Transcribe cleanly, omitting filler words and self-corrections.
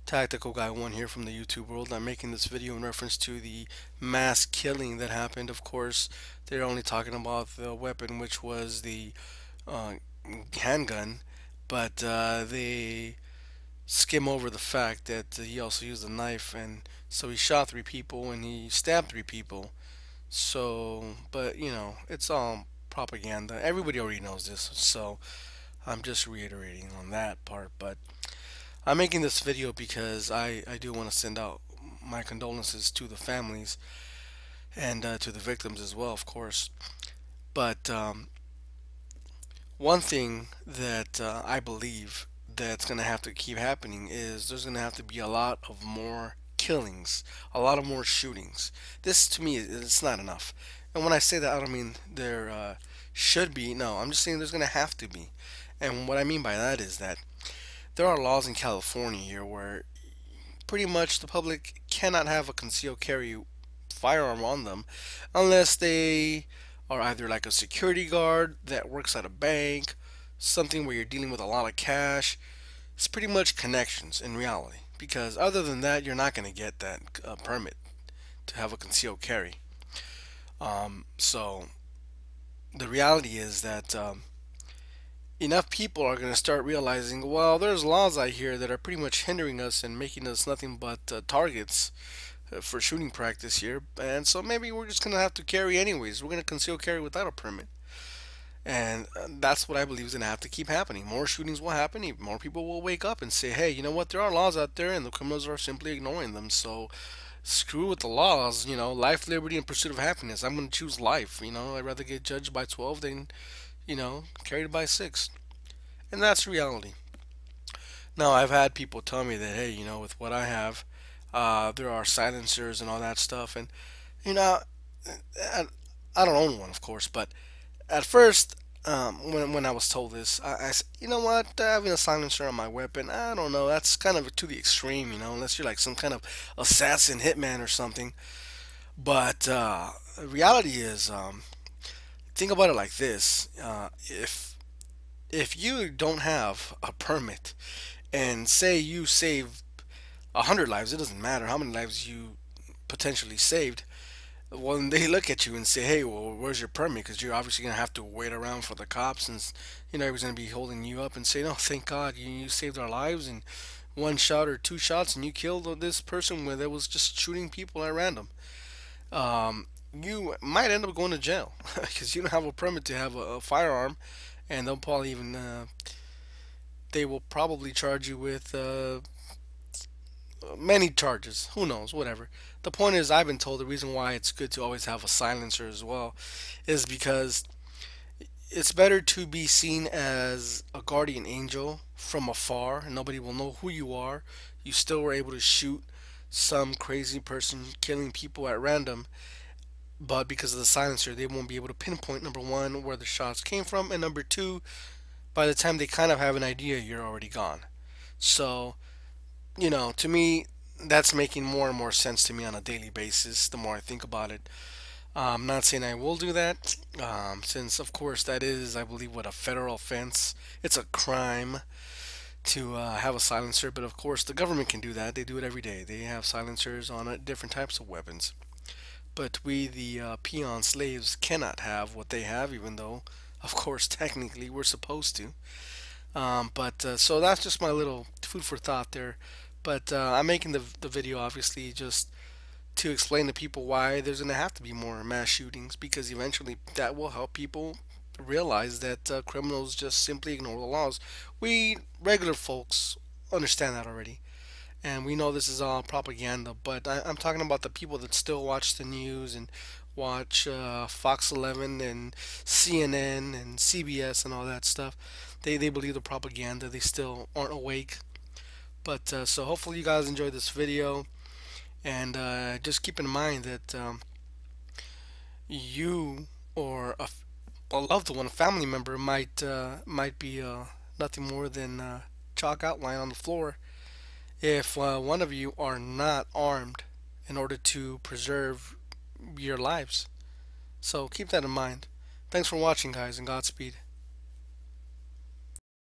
Tactical Guy 1 here from the YouTube world. I'm making this video in reference to the mass killing that happened. Of course, they're only talking about the weapon, which was the uh, handgun, but they skim over the fact that he also used a knife, and so he shot three people and he stabbed three people. So, but it's all propaganda. Everybody already knows this, so I'm just reiterating on that part. But I'm making this video because I do want to send out my condolences to the families and to the victims as well, of course. But one thing that I believe that's going to have to keep happening is there's going to have to be a lot of more killings, a lot of more shootings. This to me it's not enough. And when I say that, I don't mean there should be. No, I'm just saying there's going to have to be. And what I mean by that is that there are laws in California here where pretty much the public cannot have a concealed carry firearm on them unless they are either like a security guard that works at a bank, something where you're dealing with a lot of cash. It's pretty much connections in reality, because other than that, you're not going to get that permit to have a concealed carry. So the reality is that enough people are going to start realizing, well, there's laws out here that are pretty much hindering us and making us nothing but targets for shooting practice here, and so maybe we're just going to have to carry anyways. We're going to conceal carry without a permit. And that's what I believe is going to have to keep happening. More shootings will happen. More people will wake up and say, hey, you know what? There are laws out there, and the criminals are simply ignoring them. So screw with the laws. Life, liberty, and pursuit of happiness. I'm going to choose life. I'd rather get judged by 12 than, carried by 6. And that's reality. Now, I've had people tell me that, hey, with what I have, there are silencers and all that stuff. And, you know, I, I don't own one, of course, but at first, when I was told this, I said, you know what, having a silencer on my weapon, I don't know, that's kind of to the extreme, unless you're like some kind of assassin hitman or something. But reality is, think about it like this: if you don't have a permit, and say you save 100 lives, it doesn't matter how many lives you potentially saved. When they look at you and say, "Hey, well, where's your permit?" Because you're obviously gonna have to wait around for the cops, and everyone's gonna be holding you up and saying, "Oh, thank God, you saved our lives in one shot or two shots, and you killed this person when that was just shooting people at random." You might end up going to jail because you don't have a permit to have a firearm, and they'll probably even they will probably charge you with many charges. Who knows? Whatever. The point is, I've been told the reason why it's good to always have a silencer as well is because it's better to be seen as a guardian angel from afar, and nobody will know who you are. You still were able to shoot some crazy person killing people at random, but because of the silencer, they won't be able to pinpoint, number one, where the shots came from, and number two, by the time they kind of have an idea, you're already gone. So, to me, that's making more and more sense to me on a daily basis the more I think about it. I'm not saying I will do that, since, of course, that is, I believe, what, a federal offense. It's a crime to have a silencer, but of course, the government can do that. They do it every day. They have silencers on different types of weapons. But we, the peon slaves, cannot have what they have, even though, of course, technically, we're supposed to. But so that's just my little food for thought there. But I'm making the video obviously just to explain to people why there's going to have to be more mass shootings, because eventually that will help people realize that criminals just simply ignore the laws. We regular folks understand that already, and we know this is all propaganda, but I'm talking about the people that still watch the news and watch Fox 11 and CNN and CBS and all that stuff. They believe the propaganda. They still aren't awake. But so hopefully you guys enjoyed this video, and just keep in mind that you or a loved one, a family member, might be nothing more than chalk outline on the floor if one of you are not armed in order to preserve your lives. So keep that in mind. Thanks for watching, guys, and Godspeed.